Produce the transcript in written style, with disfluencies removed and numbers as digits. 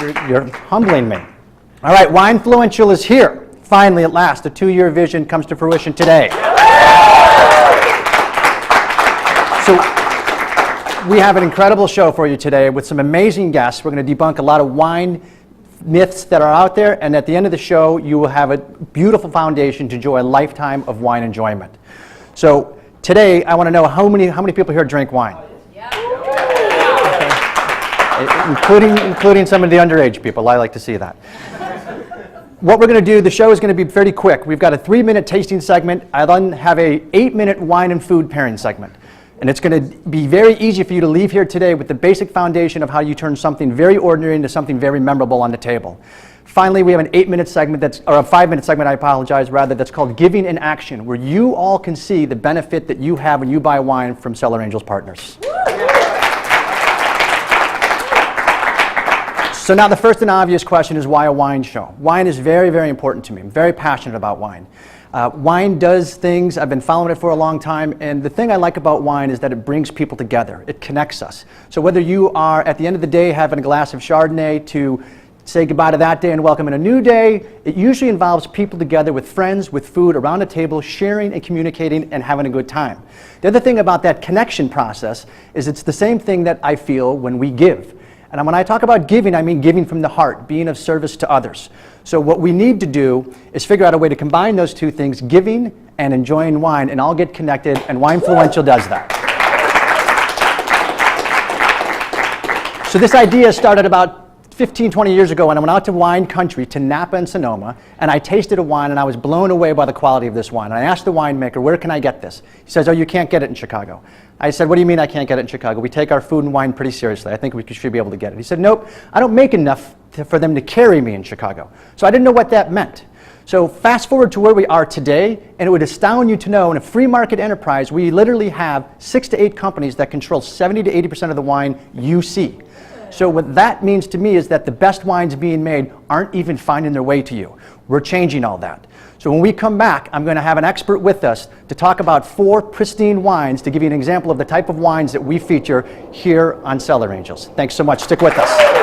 You're humbling me. All right, Winefluential is here. Finally, at last, the 2-year vision comes to fruition today. So we have an incredible show for you today with some amazing guests. We're going to debunk a lot of wine myths that are out there, and at the end of the show, you will have a beautiful foundation to enjoy a lifetime of wine enjoyment. So today, I want to know how many people here drink wine? Including some of the underage people. I like to see that. What we're going to do, the show is going to be pretty quick. We've got a 3-minute tasting segment. I then have a 8-minute wine and food pairing segment. And it's going to be very easy for you to leave here today with the basic foundation of how you turn something very ordinary into something very memorable on the table. Finally, we have an 8-minute segment or a 5-minute segment, I apologize, rather, that's called Giving in Action, where you all can see the benefit that you have when you buy wine from Cellar Angels partners. So now the first and obvious question is, why a wine show? Wine is very, very important to me. I'm very passionate about wine. Wine does things, I've been following it for a long time, and the thing I like about wine is that it brings people together. It connects us. So whether you are, at the end of the day, having a glass of Chardonnay to say goodbye to that day and welcome in a new day, it usually involves people together with friends, with food, around a table, sharing and communicating and having a good time. The other thing about that connection process is it's the same thing that I feel when we give. And when I talk about giving, I mean giving from the heart, being of service to others. So what we need to do is figure out a way to combine those two things, giving and enjoying wine, and all get connected, and Winefluential does that. So this idea started about 15, 20 years ago when I went out to wine country, to Napa and Sonoma, and I tasted a wine and I was blown away by the quality of this wine. And I asked the winemaker, where can I get this? He says, oh, you can't get it in Chicago. I said, what do you mean I can't get it in Chicago? We take our food and wine pretty seriously. I think we should be able to get it. He said, nope, I don't make enough for them to carry me in Chicago. So I didn't know what that meant. So fast forward to where we are today, and it would astound you to know, in a free market enterprise, we literally have 6 to 8 companies that control 70 to 80% of the wine you see. So what that means to me is that the best wines being made aren't even finding their way to you. We're changing all that. So when we come back, I'm going to have an expert with us to talk about 4 pristine wines to give you an example of the type of wines that we feature here on Cellar Angels. Thanks so much. Stick with us.